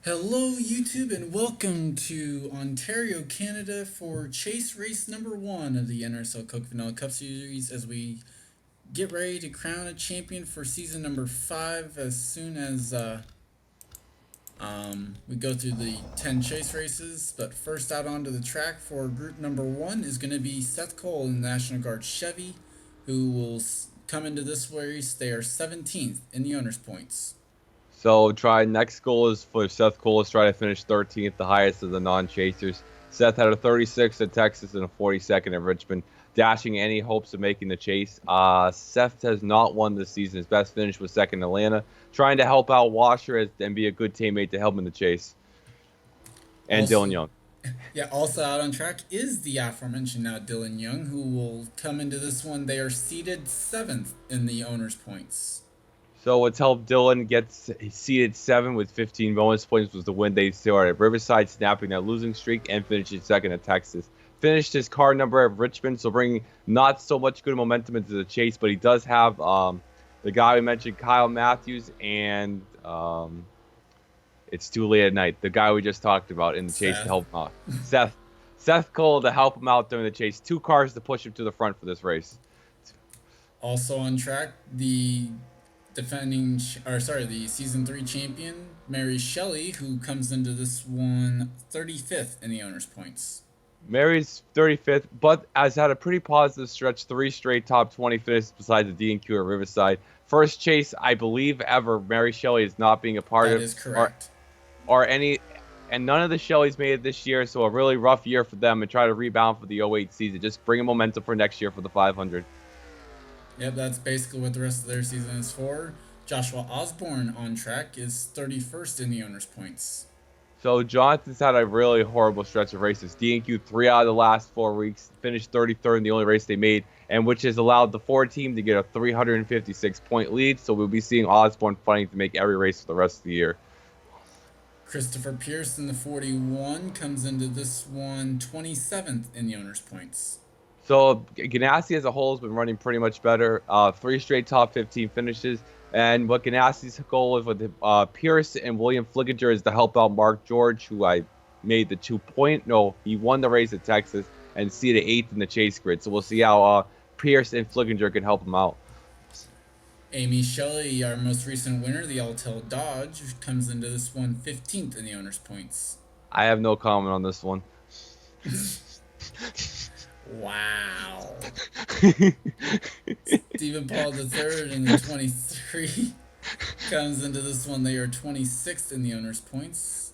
Hello, YouTube, and welcome to Ontario, Canada for chase race number one of the NRSL Coke Vanilla Cup Series as we get ready to crown a champion for season number 5 as soon as we go through the 10 chase races. But first out onto the track for group number 1 is going to be Seth Cole in the National Guard Chevy, who will come into this race. They are 17th in the owner's points. So next goal is for Seth Cole to try to finish 13th, the highest of the non-chasers. Seth had a 36 at Texas and a 42nd at Richmond, dashing any hopes of making the chase. Seth has not won this season. His best finish was second in Atlanta, trying to help out Washer and be a good teammate to help him in the chase. And Dylan Also, Young. Yeah, also out on track is the aforementioned now Dylan Young, who will come into this one. They are seated 7th in the owner's points. So what's helped Dylan get seeded 7 with 15 bonus points was the win they started at Riverside, snapping that losing streak and finishing second at Texas. Finished his car number at Richmond, so bringing not so much good momentum into the chase, but he does have the guy we mentioned, Kyle Matthews, and it's too late at night. The guy we just talked about in the chase to Seth. help him out. Seth Cole to help him out during the chase. 2 cars to push him to the front for this race. Also on track, the the season 3 champion, Mary Shelley, who comes into this one 35th in the owner's points. Mary's 35th, but has had a pretty positive stretch. 3 straight top 20 finishes besides the D&Q at Riverside. First chase, I believe, ever Mary Shelley is not being a part That of. is correct. Or any, and none of the Shelleys made it this year, so a really rough year for them and try to rebound for the '08 season. Just bring a momentum for next year for the 500. Yep, that's basically what the rest of their season is for. Joshua Osborne on track is 31st in the owner's points. So Jonathan's had a really horrible stretch of races. D&Q 3 out of the last 4 weeks, finished 33rd in the only race they made, and which has allowed the 4 team to get a 356-point lead. So we'll be seeing Osborne fighting to make every race for the rest of the year. Christopher Pierce in the 41 comes into this one 27th in the owner's points. So Ganassi as a whole has been running pretty much better. 3 straight top 15 finishes. And what Ganassi's goal is with Pierce and William Flickinger is to help out Mark George, who I made the 2-point. No, he won the race at Texas and seeded 8th in the chase grid. So we'll see how Pierce and Flickinger can help him out. Amy Shelley, our most recent winner, the Altel Dodge, comes into this one 15th in the owner's points. I have no comment on this one. Wow. Stephen Paul III in the 23 comes into this one. They are 26th in the owner's points.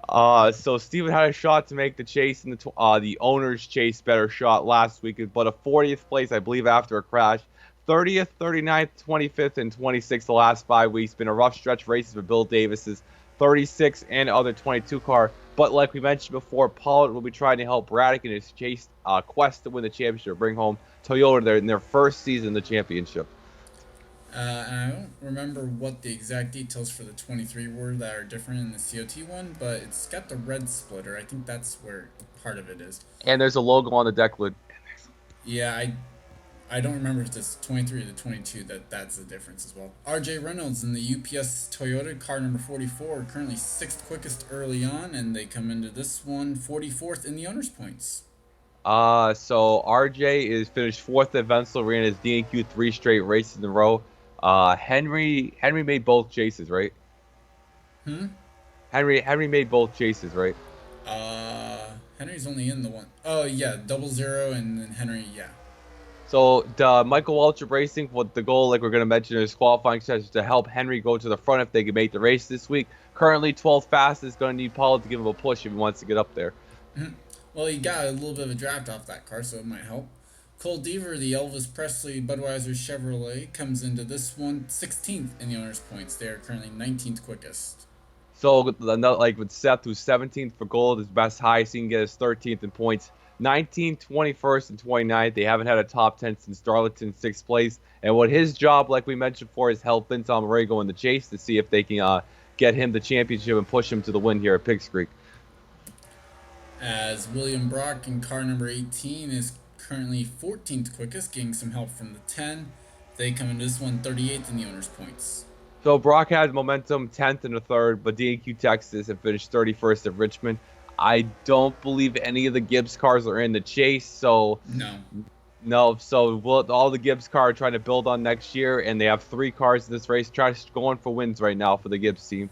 So Steven had a shot to make the chase in the owner's chase better shot last week, but a 40th place, I believe, after a crash. 30th, 39th, 25th, and 26th the last 5 weeks. Been a rough stretch races for Bill Davis's 36 and other 22 car. But like we mentioned before, Pollard will be trying to help Braddock in his chase quest to win the championship, bring home Toyota in their first season in the championship. And I don't remember what the exact details for the 23 were that are different in the COT one, but it's got the red splitter. I think that's where part of it is. And there's a logo on the deck lid. Yeah, I don't remember if it's 23 or the 22 that's the difference as well. RJ Reynolds in the UPS Toyota car number 44, currently 6th quickest early on, and they come into this one 44th in the owner's points. So RJ is finished 4th at Wenzel, ran his D&Q 3 straight races in a row. Henry made both chases, right? Henry made both chases, right? Henry's only in the one. Oh yeah, 00 and then Henry, yeah. So Michael Waltrip Racing, what the goal, like we're going to mention, is qualifying sessions to help Henry go to the front if they can make the race this week. Currently 12th fastest, going to need Pollard to give him a push if he wants to get up there. Well, he got a little bit of a draft off that car, so it might help. Cole Deaver, the Elvis Presley Budweiser Chevrolet, comes into this one 16th in the owner's points. They are currently 19th quickest. So like with Seth, who's 17th for gold, his best highest, he can get his 13th in points. 19th, 21st, and 29th. They haven't had a top 10 since Darlington 6th place. And what his job, like we mentioned before, is help Vince Almerego in the chase to see if they can get him the championship and push him to the win here at Piggzcreek. As William Brock in car number 18 is currently 14th quickest, getting some help from the 10. They come into this one 38th in the owner's points. So Brock had momentum 10th and a third, but D&Q Texas and finished 31st at Richmond. I don't believe any of the Gibbs cars are in the chase, so No. no. So all the Gibbs cars are trying to build on next year, and they have 3 cars in this race, going for wins right now for the Gibbs team.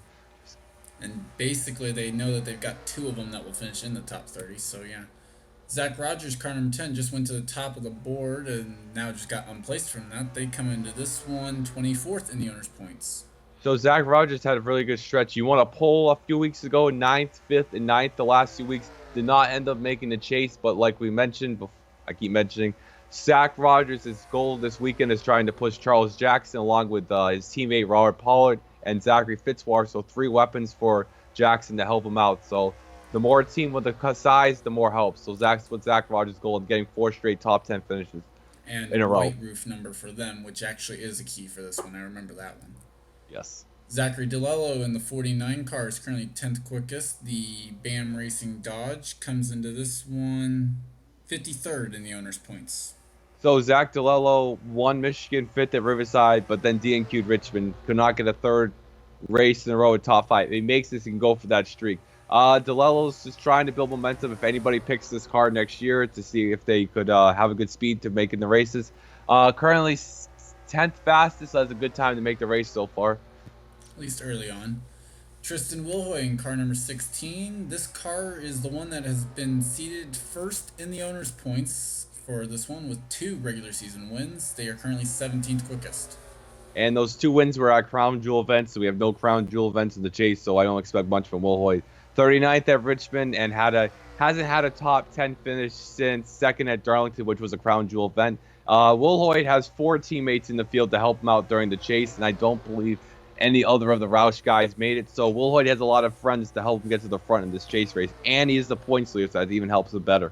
And basically, they know that they've got 2 of them that will finish in the top 30. So yeah, Zach Rogers, car number 10, just went to the top of the board and now just got unplaced from that. They come into this one 24th in the owner's points. So Zach Rogers had a really good stretch. You won a pole a few weeks ago, 9th, 5th, and 9th the last 2 weeks. Did not end up making the chase, but like we mentioned, I keep mentioning, Zach Rogers' goal this weekend is trying to push Charles Jackson along with his teammate Robert Pollard and Zachary Fitzwater. So 3 weapons for Jackson to help him out. So the more team with the size, the more help. So that's what Zach Rogers' goal of getting 4 straight top 10 finishes And in a row. white roof number for them, which actually is a key for this one. I remember that one. Yes. Zachary DeLello in the 49 car is currently 10th quickest. The BAM Racing Dodge comes into this one 53rd in the owner's points. So Zach DeLello won Michigan 5th at Riverside, but then DNQ'd Richmond. Could not get a 3rd race in a row at top 5. If he makes this, he can go for that streak. DeLello's just trying to build momentum. If anybody picks this car next year to see if they could have a good speed to make in the races. Currently 10th fastest, so that's a good time to make the race so far. At least early on. Tristan Wilhoy in car number 16. This car is the one that has been seated first in the owner's points for this one with 2 regular season wins. They are currently 17th quickest. And those 2 wins were at Crown Jewel events, so we have no Crown Jewel events in the chase, so I don't expect much from Wilhoy. 39th at Richmond and hasn't had a top 10 finish since 2nd at Darlington, which was a Crown Jewel event. Wilhoy has 4 teammates in the field to help him out during the chase, and I don't believe any other of the Roush guys made it. So Wilhoy has a lot of friends to help him get to the front in this chase race, and he is the points leader, so that even helps him better.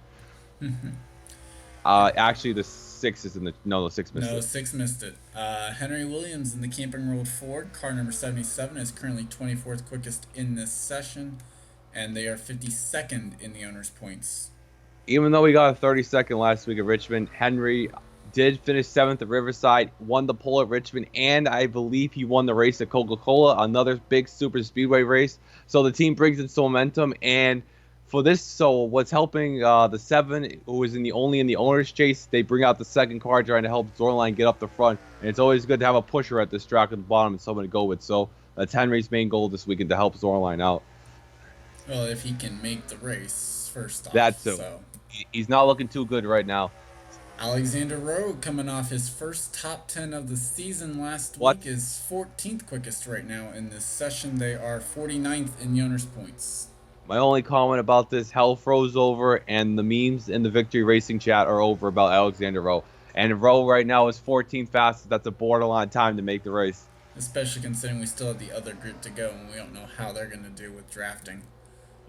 Actually, the 6 is in the the 6 missed it. No, 6 missed it. Henry Williams in the Camping World Ford, car number 77, is currently 24th quickest in this session, and they are 52nd in the owner's points. Even though we got a 32nd last week at Richmond, Henry did finish 7th at Riverside, won the pole at Richmond, and I believe he won the race at Coca-Cola, another big super speedway race. So the team brings in some momentum, and for this, so what's helping the 7, who is only in the owner's chase, they bring out the 2nd car trying to help Zornline get up the front, and it's always good to have a pusher at this track at the bottom and someone to go with. So that's Henry's main goal this weekend, to help Zornline out. Well, if he can make the race first off. That too. So. He's not looking too good right now. Alexander Rowe, coming off his first top 10 of the season last week, is 14th quickest right now in this session. They are 49th in the owner's points. My only comment about this, hell froze over, and the memes in the Victory Racing chat are over about Alexander Rowe. And Rowe right now is 14th fastest. That's a borderline time to make the race. Especially considering we still have the other group to go, and we don't know how they're going to do with drafting.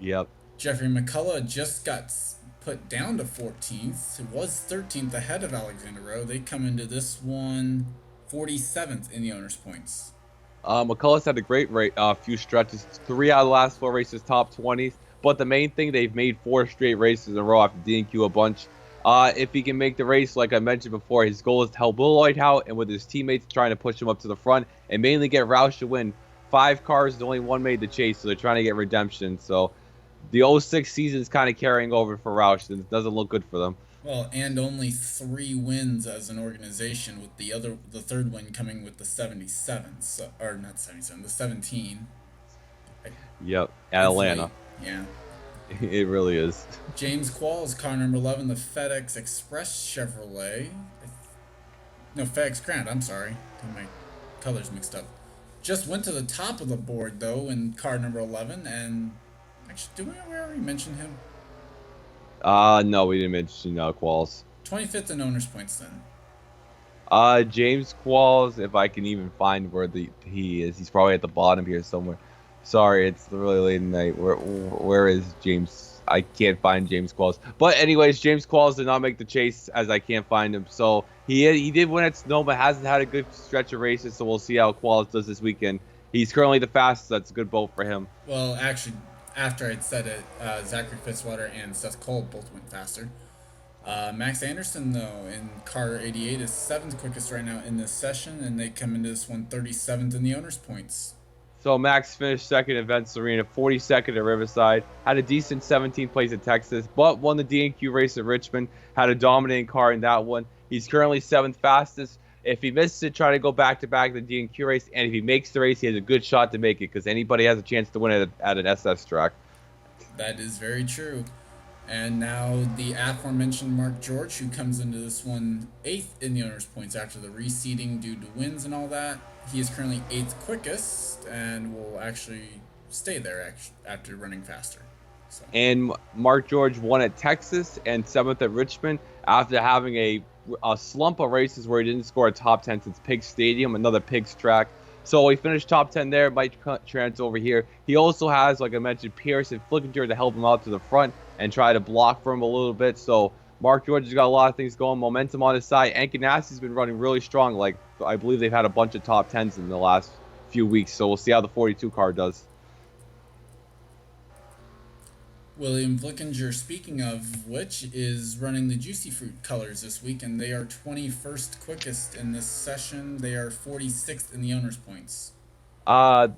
Yep. Jeffrey McCullough just got put down to 14th. It was 13th ahead of Alexander Rowe. They come into this one 47th in the owner's points. McCullough's had a great few stretches. 3 out of the last 4 races, top 20s. But the main thing, they've made 4 straight races in a row after DNQ a bunch. If he can make the race, like I mentioned before, his goal is to help Wilhoy out, and with his teammates trying to push him up to the front and mainly get Roush to win. 5 cars, the only 1 made the chase, so they're trying to get redemption. So the 06 season is kind of carrying over for Roush, and it doesn't look good for them. Well, and only 3 wins as an organization, with the third win coming with the 77, or not 77, the 17. Yep, at Atlanta. Late. Yeah. It really is. James Qualls, car number 11, the FedEx Express Chevrolet. No, FedEx Grand, I'm sorry. Got my colors mixed up. Just went to the top of the board, though, in car number 11, and actually, did we already mention him? No, we didn't mention Qualls. 25th in owner's points then. James Qualls, if I can even find where he is. He's probably at the bottom here somewhere. Sorry, it's really late at night. Where is James? I can't find James Qualls. But anyways, James Qualls did not make the chase, as I can't find him. So he did win at Sonoma, hasn't had a good stretch of races, so we'll see how Qualls does this weekend. He's currently the fastest. That's a good vote for him. Well, actually, after I'd said it, Zachary Fitzwater and Seth Cole both went faster. Max Anderson, though, in car 88 is 7th quickest right now in this session, and they come into this one 37th in the owner's points. So Max finished second at Vince Arena, 42nd at Riverside, had a decent 17th place at Texas, but won the DNQ race at Richmond, had a dominating car in that one. He's currently 7th fastest. If he misses it, try to go back-to-back the DNQ race, and if he makes the race, he has a good shot to make it, because anybody has a chance to win it at an SS track. That is very true. And now the aforementioned Mark George, who comes into this one 8th in the owner's points after the reseeding due to wins and all that. He is currently 8th quickest and will actually stay there after running faster. So. And Mark George won at Texas and 7th at Richmond after having a slump of races where he didn't score a top 10 since Pigs Stadium, another Pigs track. So he finished top 10 there, might trans over here. He also has, like I mentioned, Pierce and Flickinger to help him out to the front and try to block for him a little bit. So Mark George has got a lot of things going, momentum on his side. And Ganassi been running really strong. Like, I believe they've had a bunch of top 10s in the last few weeks. So we'll see how the 42 car does. William Flickinger, speaking of which, is running the Juicy Fruit colors this week, and they are 21st quickest in this session. They are 46th in the owner's points.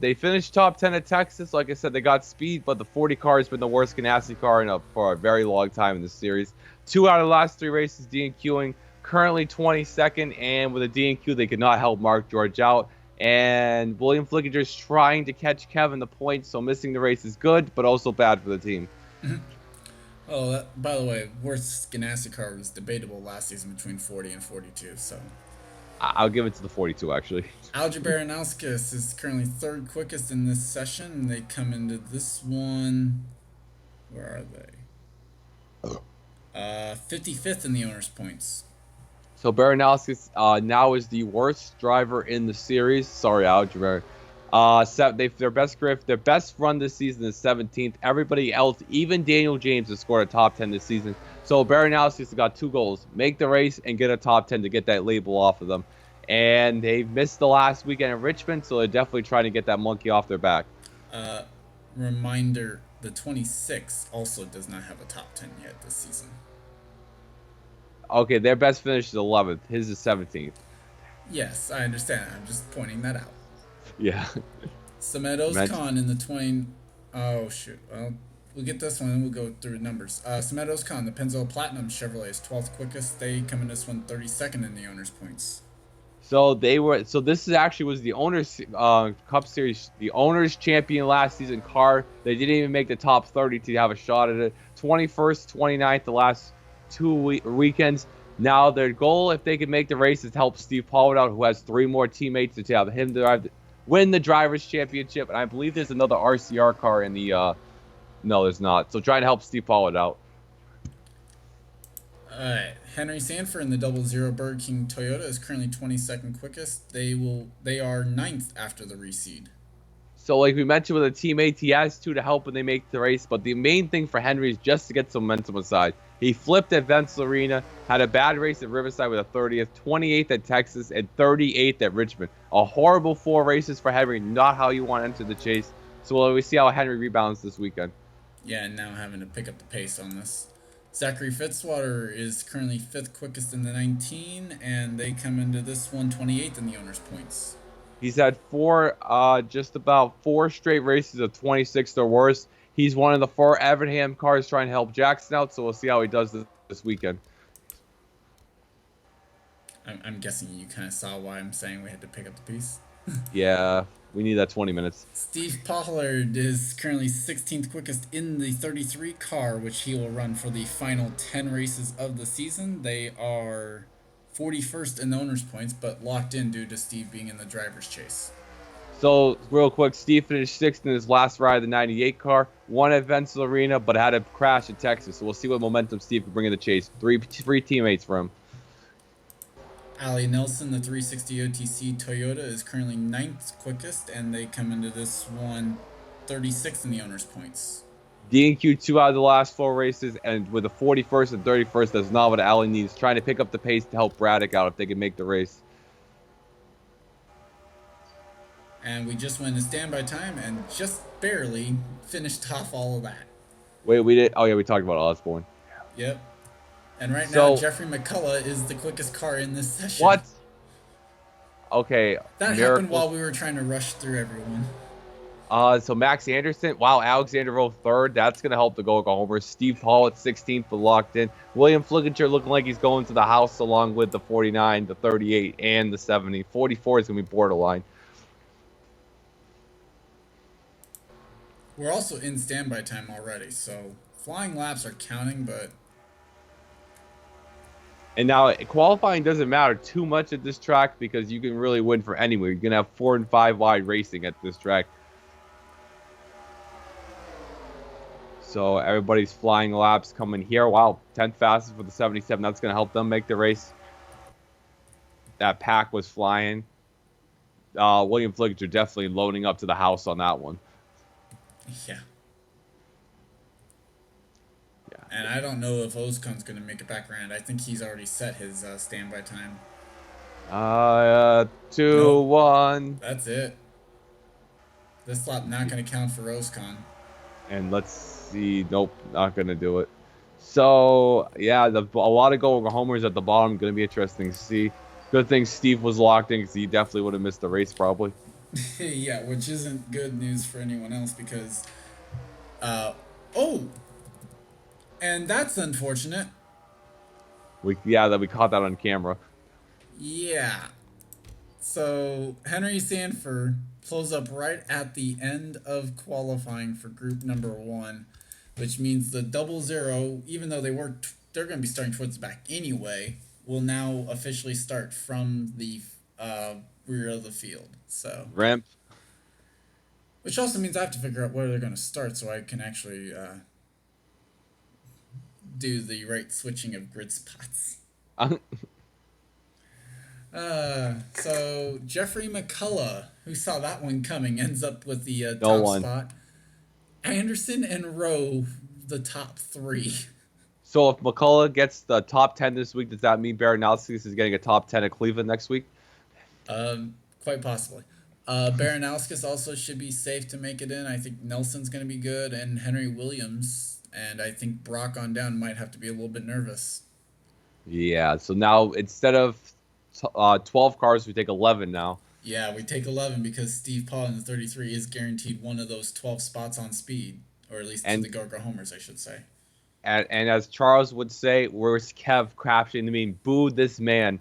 They finished top 10 at Texas. Like I said, they got speed, but the 40 car has been the worst Ganassi car for a very long time in this series. 2 out of the last 3 races DNQing. Currently 22nd, and with a DNQ, they could not help Mark George out. And William Flickinger is trying to catch Kevin the points, so missing the race is good, but also bad for the team. Oh, by the way, worst Ganassi car was debatable last season between 40 and 42, so... I'll give it to the 42, actually. Alger Baranowskis is currently 3rd quickest in this session, and they come into this one... Where are they? 55th in the owner's points. So Baranowskis now is the worst driver in the series. Sorry, Alger. Their best run this season is 17th. Everybody else, even Daniel James, has scored a top 10 this season. So Baranowski has got 2 goals: make the race and get a top 10 to get that label off of them. And they've missed the last weekend in Richmond, so they're definitely trying to get that monkey off their back. Reminder: the 26 also does not have a top 10 yet this season. Okay, their best finish is 11th. His is 17th. Yes, I understand. I'm just pointing that out. Yeah. Samet Ozkan in the 20... Oh, shoot. Well, we'll get this one and we'll go through numbers. Samet Ozkan, the Pennzoil Platinum Chevrolet, is 12th quickest. They come in this one 32nd in the owner's points. So this was the Owners Cup Series, the Owners champion last season car. They didn't even make the top 30 to have a shot at it. 21st, 29th, the last 2 weekends. Now their goal, if they can make the race, is to help Steve Pollard out, who has 3 more teammates to have him win the Drivers' Championship. And I believe there's another RCR car in the... no, there's not. So trying to help Steve Pollard out. Alright, Henry Sanford in the 00 Burger King Toyota is currently 22nd quickest. They are 9th after the reseed. So like we mentioned with the teammates, he has 2 to help when they make the race, but the main thing for Henry is just to get some momentum aside. He flipped at Vents Arena, had a bad race at Riverside with a 30th, 28th at Texas, and 38th at Richmond. A horrible 4 races for Henry, not how you want to enter the chase. So we see how Henry rebounds this weekend. Yeah, and now having to pick up the pace on this. Zachary Fitzwater is currently 5th quickest in the 19, and they come into this one 28th in the owner's points. He's had just about 4 straight races of 26th or worse. He's one of the 4 Evernham cars trying to help Jackson out, so we'll see how he does this weekend. I'm guessing you kind of saw why I'm saying we had to pick up the pace. Yeah, we need that 20 minutes. Steve Pollard is currently 16th quickest in the 33 car, which he will run for the final 10 races of the season. They are 41st in the owner's points, but locked in due to Steve being in the driver's chase. So, real quick, Steve finished 6th in his last ride of the 98 car, won at Vents Arena, but had a crash at Texas. So we'll see what momentum Steve can bring in the chase. Three teammates for him. Ali Nelson, the 360 OTC Toyota, is currently 9th quickest, and they come into this one 36th in the owner's points. DNQ 2 out of the last 4 races, and with the 41st and 31st, that's not what Ali needs. Trying to pick up the pace to help Braddock out if they can make the race. And we just went to standby time and just barely finished off all of that. Wait, we did? Oh, yeah, we talked about Osborne. Yep. And right now, So Jeffrey McCullough is the quickest car in this session. what? Okay, That happened miracles. while we were trying to rush through everyone. So Max Anderson, wow, Alexander Rowe third. That's gonna help the go homers. Steve Paul at 16th, but locked in. William Flickinger looking like he's going to the house along with the 49, the 38, and the 70. 44 is gonna be borderline. We're also in standby time already, so flying laps are counting, but And now qualifying doesn't matter too much at this track because you can really win for anywhere. You're gonna have 4 and 5 wide racing at this track. So everybody's flying laps coming here. Wow, 10th fastest for the 77. That's going to help them make the race. That pack was flying. William Flickinger definitely loading up to the house on that one. yeah. And I don't know if Ozcon's going to make it back around. I think he's already set his standby time. 2, Nope. 1. That's it. This lap not going to count for Ozcon. And let's see. Nope, not going to do it. So, yeah, a lot of go homers at the bottom. Going to be interesting to see. Good thing Steve was locked in because he definitely would have missed the race probably. Yeah, which isn't good news for anyone else because... And that's unfortunate. That we caught that on camera. Yeah. So Henry Sanford pulls up right at the end of qualifying for group number 1, which means the 00, even though they're going to be starting towards the back anyway, will now officially start from the rear of the field. So Ramp. which also means I have to figure out where they're going to start so I can actually do the right switching of grid spots. So Jeffrey McCullough, who saw that one coming, ends up with the top spot. Anderson and Rowe, the top 3. So if McCullough gets the top 10 this week, does that mean Baranowski is getting a top 10 at Cleveland next week? Quite possibly. Baranowskis also should be safe to make it in. I think Nelson's going to be good, and Henry Williams, and I think Brock on down might have to be a little bit nervous. Yeah, so now instead of 12 cars, we take 11 now. Yeah, we take 11 because Steve Paul in the 33 is guaranteed one of those 12 spots on speed, or at least to the Go homers, I should say. And as Charles would say, where's Kev captioning to mean, boo this man.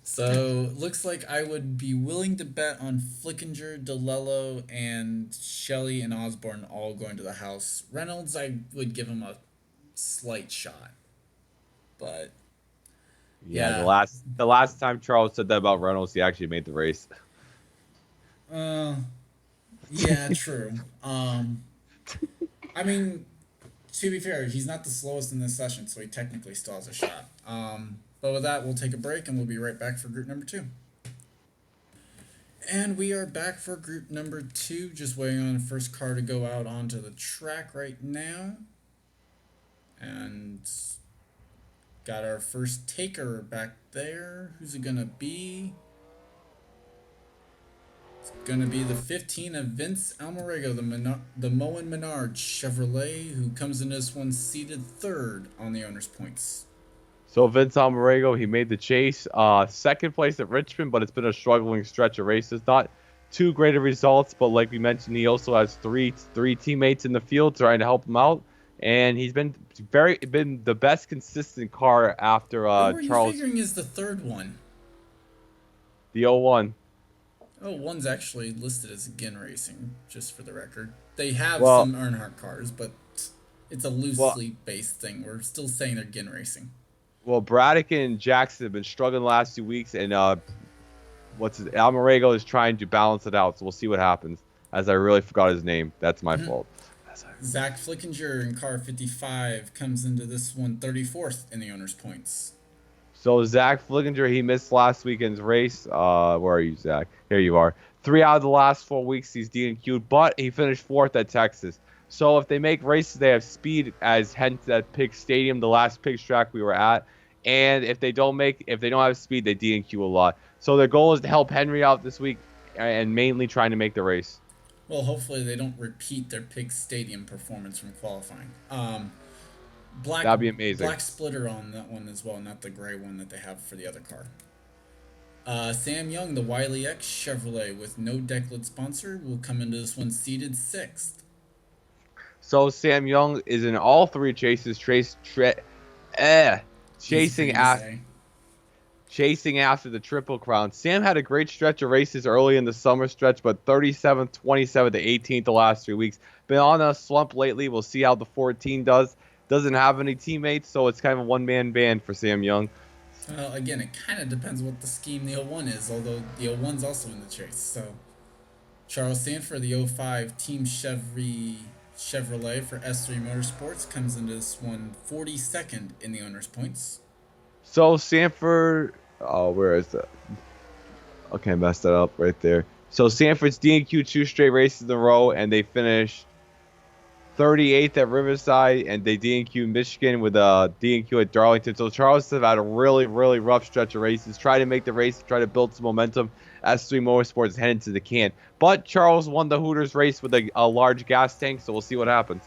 So, looks like I would be willing to bet on Flickinger, DeLello, and Shelley and Osborne all going to the house. Reynolds, I would give him a slight shot. But, yeah. The last time Charles said that about Reynolds, he actually made the race. Yeah, true. I mean, to be fair, he's not the slowest in this session, so he technically still has a shot. But with that, we'll take a break, and we'll be right back for group number 2. And we are back for group number 2, just waiting on the first car to go out onto the track right now. And got our first taker back there. Who's it going to be? It's going to be the 15 of Vince Almarego, the Moen Menard Chevrolet, who comes in this one seated 3rd on the owner's points. So Vince Almarego, he made the chase. Second place at Richmond, but it's been a struggling stretch of races. Not too great of results, but like we mentioned, he also has three teammates in the field trying to help him out. And he's been the best consistent car after Charles. Who are you figuring is the 3rd one? The 01. Oh, one's actually listed as Gin Racing, just for the record. They have some Earnhardt cars, but it's a loosely based thing. We're still saying they're Gin Racing. Well, Braddock and Jackson have been struggling the last 2 weeks, and Almarego is trying to balance it out. So we'll see what happens. As I really forgot his name, that's my fault. Zach Flickinger in car 55 comes into this one 34th in the owner's points. So Zach Flickinger, he missed last weekend's race. Where are you, Zach? Here you are. 3 out of the last 4 weeks he's DNQ'd, but he finished 4th at Texas. So if they make races, they have speed, as hence at Pigg's Stadium, the last Pigg's track we were at. And if they don't have speed, they DNQ a lot. So their goal is to help Henry out this week, and mainly trying to make the race. Well, hopefully they don't repeat their Pigg's Stadium performance from qualifying. Black That'd be amazing. black splitter on that one as well, not the gray one that they have for the other car. Sam Young, the Wiley X Chevrolet with no deck lid sponsor, will come into this one seated sixth. So Sam Young is in all three chases, eh, Easy for chasing you to after say. chasing after the Triple Crown. Sam had a great stretch of races early in the summer stretch, but 37th, 27th, to 18th the last 3 weeks. Been on a slump lately. We'll see how the 14 does. Doesn't have any teammates, so it's kind of a one-man band for Sam Young. Well, again, it kind of depends what the scheme the O1 is, although the O1's also in the chase. So, Charles Sanford, the O5 Team Chevrolet for S3 Motorsports, comes into this one 42nd in the owner's points. So Sanford, oh, where is that? Okay, I messed that up right there. So Sanford's D&Q 2 straight races in a row, and they finished 38th at Riverside, and they D&Q Michigan with a D&Q at Darlington. So Charles have had a really, really rough stretch of races. Try to make the race, try to build some momentum. S3 Motorsports heading to the can. But Charles won the Hooters race with a large gas tank, so we'll see what happens.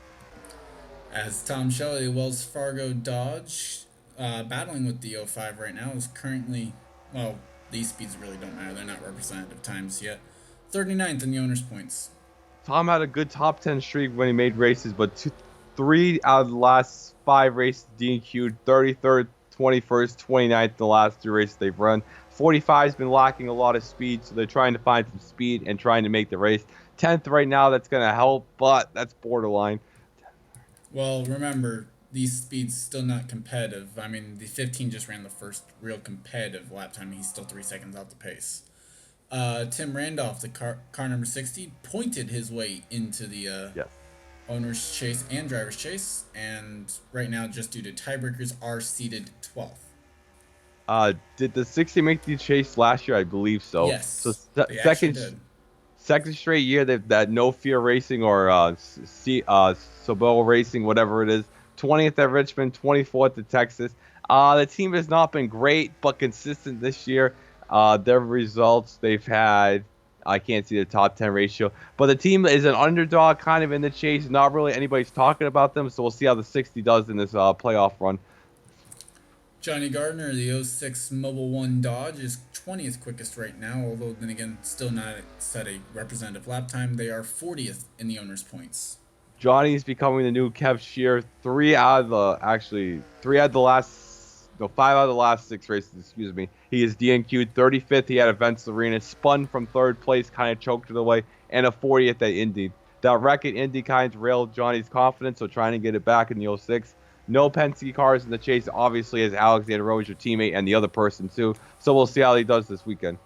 As Tom Shelley, Wells Fargo Dodge, battling with the O5 right now, is currently, well, these speeds really don't matter. They're not representative times yet. 39th in the owner's points. Tom had a good top 10 streak when he made races, but three out of the last 5 races DQ'd, 33rd, 21st, 29th, the last 2 races they've run. 45's been lacking a lot of speed, so they're trying to find some speed and trying to make the race. 10th right now, that's going to help, but that's borderline. Well, remember, these speeds still not competitive. I mean, the 15 just ran the first real competitive lap time. He's still 3 seconds out the pace. Tim Randolph, the car number 60, pointed his way into the Yes. owner's chase and driver's chase, and right now, just due to tiebreakers, are seated 12th. Did the 60 make the chase last year? I believe so. Yes, So they actually did. second straight year that No Fear Racing or Sobel Racing, whatever it is. 20th at Richmond, 24th at Texas. The team has not been great, but consistent this year. Their results they've had, I can't see the top 10 ratio, but the team is an underdog kind of in the chase. Not really anybody's talking about them, so we'll see how the 60 does in this playoff run. Johnny Gardner, the '06 Mobile One Dodge, is 20th quickest right now, although then again, still not set a representative lap time. They are 40th in the owner's points. Johnny's becoming the new Kev Shear. 5 out of the last 6 races, excuse me. He is DNQ'd 35th. He had Events Arena, spun from 3rd place, kind of choked it away, and a 40th at Indy. That wreck at Indy kind of railed Johnny's confidence, so trying to get it back in the '06. No Penske cars in the chase, obviously, as Alexander Rose, your teammate, and the other person, too. So we'll see how he does this weekend.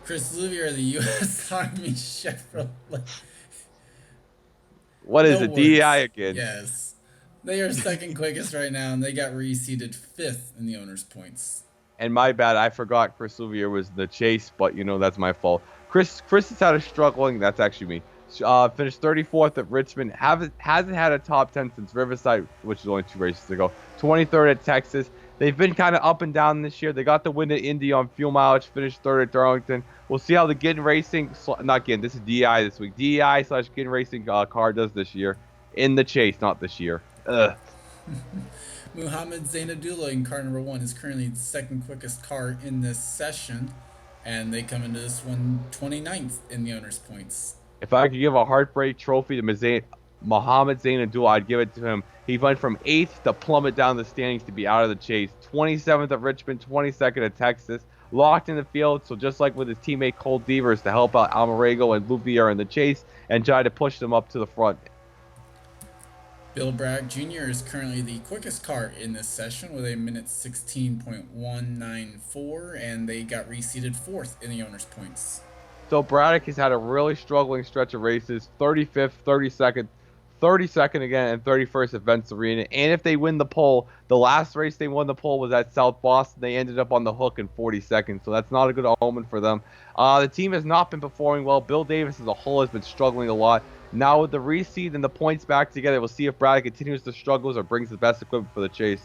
Chris Louvier, the U.S. Army Chevrolet. What is No it, words. DEI again? Yes. They are second quickest right now, and they got reseeded 5th in the owner's points. And my bad, I forgot Chris Louvier was the chase, but, that's my fault. Chris has had a struggling, that's actually me. Finished 34th at Richmond. Hasn't had a top 10 since Riverside, which is only 2 races ago. 23rd at Texas. They've been kind of up and down this year. They got the win at Indy on fuel mileage. Finished 3rd at Darlington. We'll see how the Ginn Racing, not Ginn, this is DEI this week. DEI/Ginn Racing car does this year in the chase, not this year. Ugh. Muhammad Zainadullah in car number 1 is currently the second quickest car in this session, and they come into this one 29th in the owner's points. If I could give a heartbreak trophy to Muhammad Zainadullah, I'd give it to him. He went from 8th to plummet down the standings to be out of the chase. 27th at Richmond, 22nd at Texas. Locked in the field, so just like with his teammate Cole Devers to help out Almarego and Louvier in the chase and try to push them up to the front. Bill Bragg Jr. is currently the quickest car in this session with a minute 16.194, and they got reseeded 4th in the owner's points. So Braddock has had a really struggling stretch of races, 35th, 32nd, 32nd again, and 31st at Vents Arena. And if they win the pole, the last race they won the pole was at South Boston. They ended up on the hook in 42nd, so that's not a good omen for them. The team has not been performing well. Bill Davis as a whole has been struggling a lot. Now with the reseed and the points back together, we'll see if Braddock continues the struggles or brings the best equipment for the chase.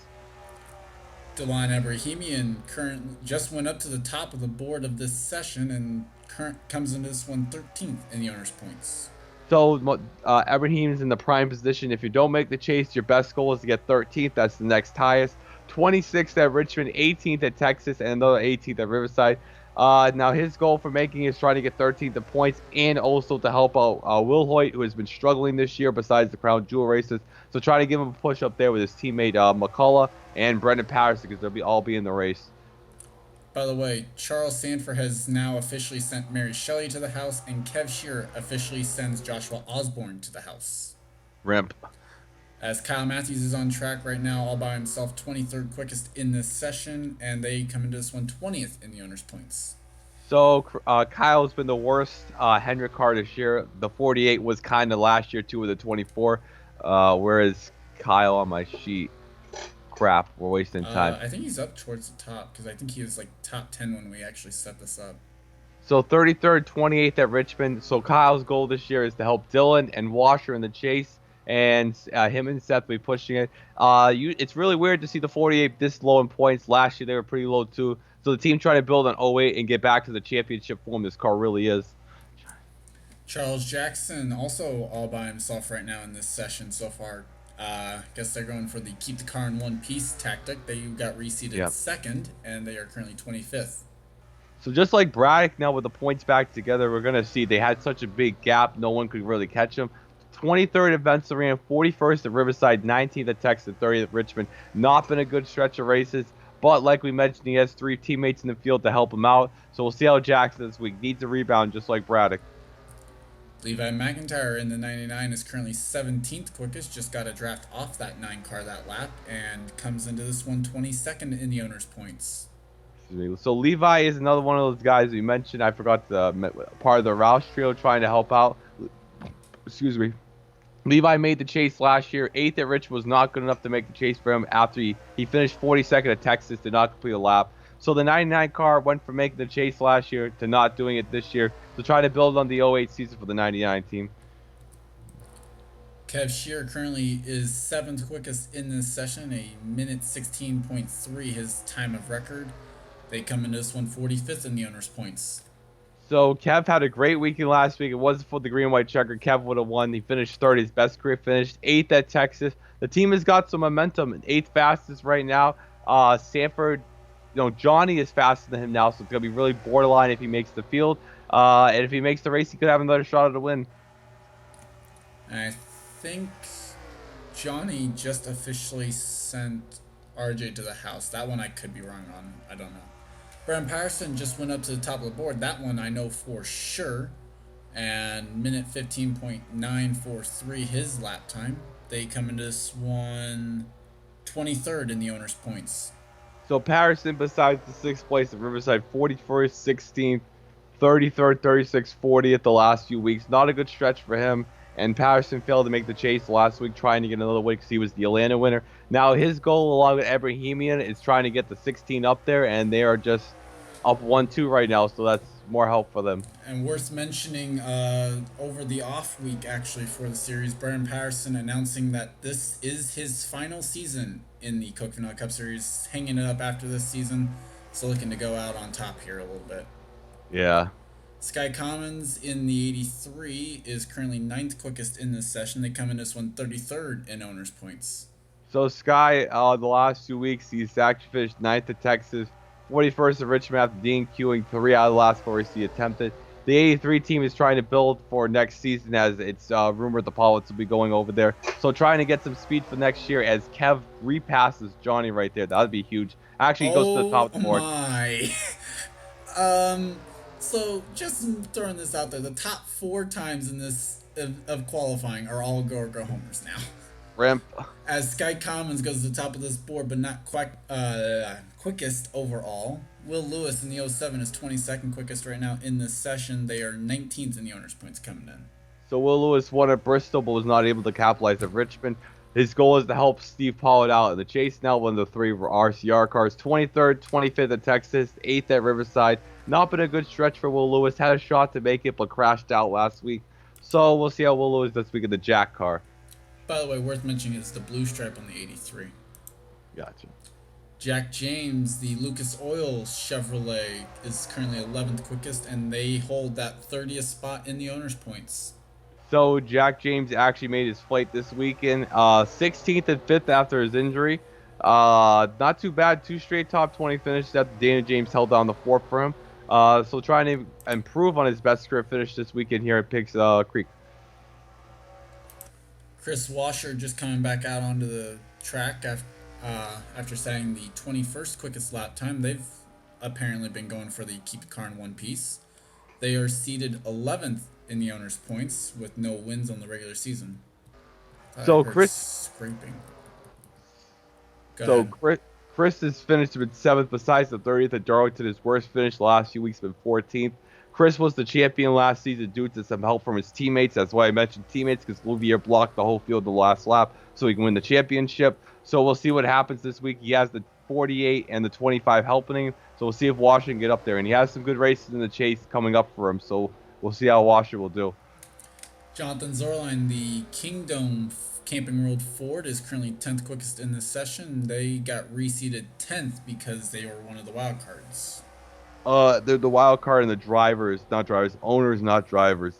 Delan Abrahamian just went up to the top of the board of this session and comes into this one 13th in the owner's points. So Ibrahim's in the prime position. If you don't make the chase, your best goal is to get 13th. That's the next highest. 26th at Richmond, 18th at Texas, and another 18th at Riverside. Now his goal for making is trying to get 13th in points and also to help out Will Hoyt, who has been struggling this year besides the Crown Jewel races. So try to give him a push up there with his teammate McCullough and Brendan Patterson because they'll all be in the race. By the way, Charles Sanford has now officially sent Mary Shelley to the house, and Kev Shearer officially sends Joshua Osborne to the house. Rimp. As Kyle Matthews is on track right now, all by himself, 23rd quickest in this session, and they come into this one 20th in the owner's points. So Kyle's been the worst Hendrick car this year. The 48 was kind of last year too with the 24, whereas Kyle on my sheet. Crap, we're wasting time. I think he's up towards the top because I think he was like top 10 when we actually set this up. So 33rd, 28th at Richmond. So Kyle's goal this year is to help Dylan and Washer in the chase, and him and Seth will be pushing it. It's really weird to see the 48 this low in points. Last year they were pretty low too. So the team trying to build on 08 and get back to the championship form this car really is. Charles Jackson also all by himself right now in this session so far. Guess they're going for the keep the car in one piece tactic. They got reseeded second, and they are currently 25th. So just like Braddock, now with the points back together, we're going to see they had such a big gap, no one could really catch them. 23rd at Vincennes, 41st at Riverside, 19th at Texas, 30th at Richmond. Not been a good stretch of races, but like we mentioned, he has 3 teammates in the field to help him out. So we'll see how Jackson this week needs a rebound just like Braddock. Levi McIntyre in the 99 is currently 17th quickest, just got a draft off that 9 car that lap, and comes into this one 22nd in the owner's points. So Levi is another one of those guys we mentioned. I forgot the part of the Roush trio trying to help out. Excuse me. Levi made the chase last year. 8th at Rich was not good enough to make the chase for him after he finished 42nd at Texas, did not complete a lap. So the 99 car went from making the chase last year to not doing it this year. So try to build on the 08 season for the 99 team. Kev Shearer currently is 7th quickest in this session, a minute 16.3 his time of record. They come into this one 45th in the owner's points. So Kev had a great weekend last week. It wasn't for the green and white checker. Kev would have won. He finished third. His best career finished 8th at Texas. The team has got some momentum. 8th fastest right now. Sanford, Johnny is faster than him now, so it's going to be really borderline if he makes the field. And if he makes the race, he could have another shot at a win. I think Johnny just officially sent RJ to the house. That one I could be wrong on. I don't know. Brendan Patterson just went up to the top of the board. That one I know for sure. And minute 15.943 his lap time. They come into this one 23rd in the owner's points. So Patterson, besides the 6th place at Riverside, 41st, 16th, 33rd, 36th, 40th the last few weeks. Not a good stretch for him. And Patterson failed to make the chase last week, trying to get another win because he was the Atlanta winner. Now his goal, along with Ibrahimian, is trying to get the 16 up there, and they are just up 1-2 right now, so that's more help for them. And worth mentioning, over the off week, actually, for the series, Brendan Patterson announcing that this is his final season in the Coke Vanilla Cup Series, hanging it up after this season, so looking to go out on top here a little bit. Yeah. Sky Commons in the 83 is currently 9th quickest in this session. They come in this one 33rd in owner's points. So Sky, the last 2 weeks, he's actually finished 9th at Texas, 41st at Richmond after DQing 3 out of the last 4 races he attempted. The 83 team is trying to build for next season as it's rumored the pilots will be going over there. So trying to get some speed for next year as Kev repasses Johnny right there. That would be huge. Actually, he goes to the top of the board. Oh my. So just throwing this out there, the top 4 times in this of qualifying are all go homers now. Rimp. As Sky Commons goes to the top of this board, but not quite quickest overall. Will Lewis in the 07 is 22nd quickest right now in this session. They are 19th in the owner's points coming in. So Will Lewis won at Bristol, but was not able to capitalize at Richmond. His goal is to help Steve Pollard out in the chase now, one of the 3 RCR cars. 23rd, 25th at Texas, 8th at Riverside. Not been a good stretch for Will Lewis. Had a shot to make it, but crashed out last week. So we'll see how Will Lewis this week in the Jack car. By the way, worth mentioning is the blue stripe on the 83. Gotcha. Jack James, the Lucas Oil Chevrolet, is currently 11th quickest, and they hold that 30th spot in the owner's points. So Jack James actually made his flight this weekend. 16th and 5th after his injury. Not too bad. Two straight top 20 finishes after Dana James held down the fourth for him. So trying to improve on his best career finish this weekend here at Piggzcreek. Chris Washer just coming back out onto the track after setting the 21st quickest lap time. They've apparently been going for the keep the car in one piece. They are seated 11th in the owners' points with no wins on the regular season. I So heard Chris scraping. Go So ahead. Chris has finished with seventh, besides the 30th at Darlington. His worst finish the last few weeks been 14th. Chris was the champion last season due to some help from his teammates. That's why I mentioned teammates, because Louvier blocked the whole field the last lap so he can win the championship. So we'll see what happens this week. He has the 48 and the 25 helping him. So we'll see if Washer can get up there. And he has some good races in the chase coming up for him. So we'll see how Washer will do. Jonathan Zorline, the Kingdom Camping World Ford, is currently 10th quickest in this session. They got reseeded 10th because they were one of the wild cards. The wild card and the drivers, not drivers, owners, not drivers.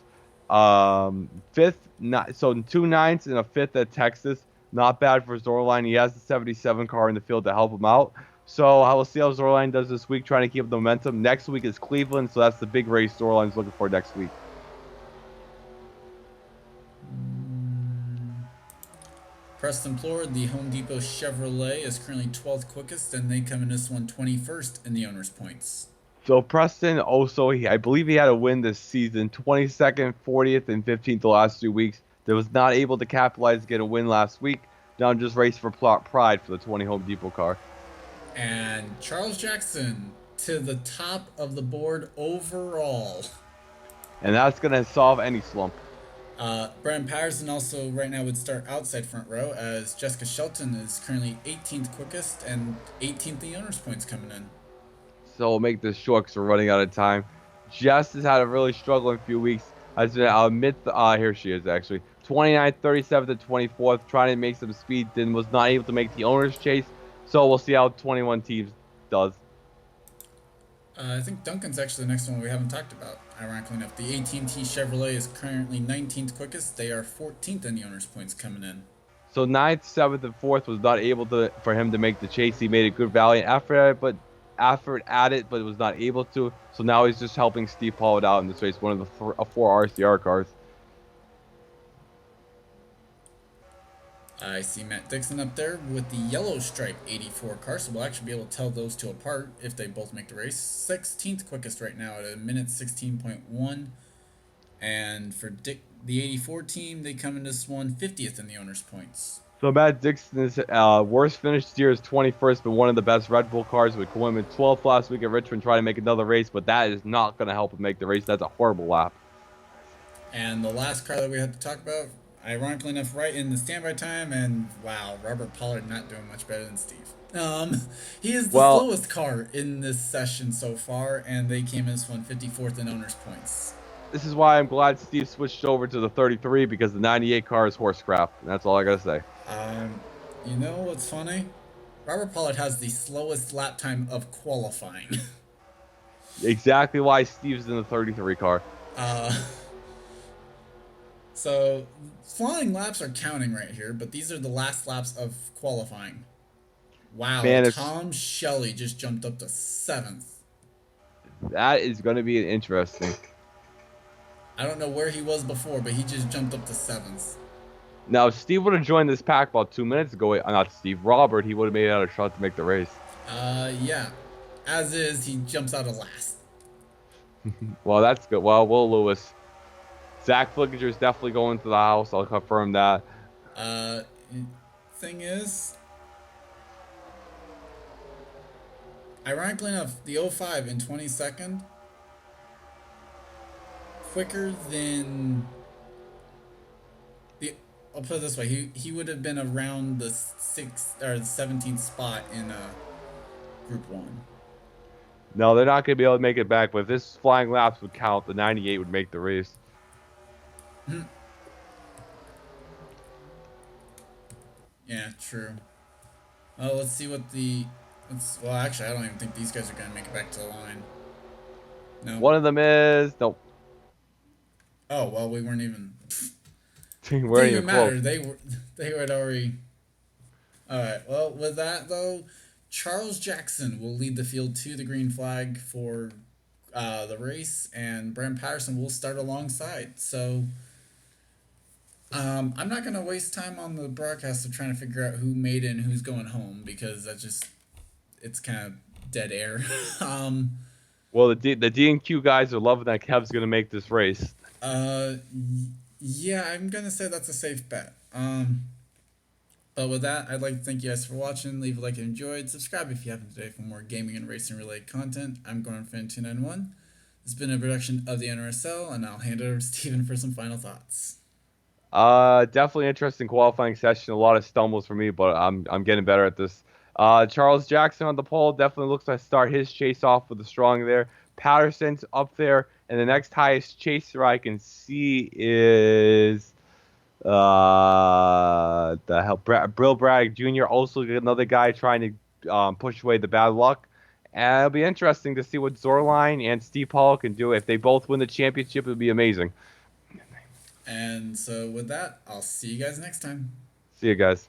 Fifth, not so 2 9s and a fifth at Texas. Not bad for Zorline. He has the 77 car in the field to help him out. So I will see how Zorline does this week, trying to keep the momentum. Next week is Cleveland, so that's the big race Zorline's looking for next week. Preston Plord, the Home Depot Chevrolet, is currently 12th quickest, and they come in this one 21st in the owner's points. So Preston also, I believe he had a win this season, 22nd, 40th, and 15th the last 2 weeks. That was not able to capitalize to get a win last week. Now just race for pride for the 20 Home Depot car. And Charles Jackson to the top of the board overall. And that's going to solve any slump. Brandon Patterson also right now would start outside front row, as Jessica Shelton is currently 18th quickest and 18th in the owner's points coming in. So we'll make this short because we're running out of time. Jess has had a really struggling few weeks. I'll admit, here she is actually. 29th, 37th, and 24th, trying to make some speed, then was not able to make the owner's chase. So we'll see how 21 teams does. I think Duncan's actually the next one we haven't talked about, ironically enough. The AT&T Chevrolet is currently 19th quickest. They are 14th in the owner's points coming in. So 9th, 7th, and 4th was not able for him to make the chase. He made a good valiant effort at it, but was not able to. So now he's just helping Steve Pollard out in this race, one of the 4 RCR cars. I see Matt Dixon up there with the yellow stripe 84 car, so we'll actually be able to tell those two apart if they both make the race. 16th quickest right now at a minute 16.1. And for the 84 team, they come in this one 50th in the owner's points. So Matt Dixon's worst finish this year is 21st, but one of the best Red Bull cars with Coleman 12th last week at Richmond, trying to make another race, but that is not going to help him make the race. That's a horrible lap. And the last car that we have to talk about, ironically enough, right in the standby time, and wow, Robert Pollard not doing much better than Steve. He is the slowest car in this session so far, and they came in this one 54th in owner's points. This is why I'm glad Steve switched over to the 33, because the 98 car is horse crap. That's all I gotta say. You know what's funny? Robert Pollard has the slowest lap time of qualifying. Exactly why Steve's in the 33 car. So flying laps are counting right here, but these are the last laps of qualifying. Wow, man, Tom Shelley just jumped up to 7th. That is going to be interesting. I don't know where he was before, but he just jumped up to 7th. Now, if Steve would have joined this pack about 2 minutes ago, not Steve, Robert, he would have made out a shot to make the race. Yeah. As is, he jumps out of last. Well, that's good. Well, Will Lewis. Zach Flickinger is definitely going to the house. I'll confirm that. Thing is, ironically enough, the 05 in 22nd, quicker than the. I'll put it this way: he would have been around the 6th or the 17th spot in Group 1. No, they're not going to be able to make it back. But if this flying laps would count, the 98 would make the race. Yeah, true. Oh, let's see what the. Well, actually, I don't even think these guys are going to make it back to the line. No. One of them is nope. Oh well, we weren't even. weren't Didn't even even close. matter. They were already. All right. Well, with that though, Charles Jackson will lead the field to the green flag for the race, and Brand Patterson will start alongside. So I'm not gonna waste time on the broadcast of trying to figure out who made it and who's going home because that just it's kind of dead air. um, Well, the D and Q guys are loving that Kev's gonna make this race. yeah, I'm gonna say that's a safe bet. But with that, I'd like to thank you guys for watching. Leave a like if you enjoyed. Subscribe if you haven't today for more gaming and racing related content. I'm GornFan291. This has been a production of the NRSL, and I'll hand it over to Steven for some final thoughts. Definitely interesting qualifying session. A lot of stumbles for me, but I'm getting better at this. Charles Jackson on the pole definitely looks to start his chase off with a strong there. Patterson's up there, and the next highest chaser I can see is the hell Brill Bragg Jr. Also another guy trying to push away the bad luck. And it'll be interesting to see what Zorline and Steve Paul can do. If they both win the championship, it would be amazing. And so with that, I'll see you guys next time. See you guys.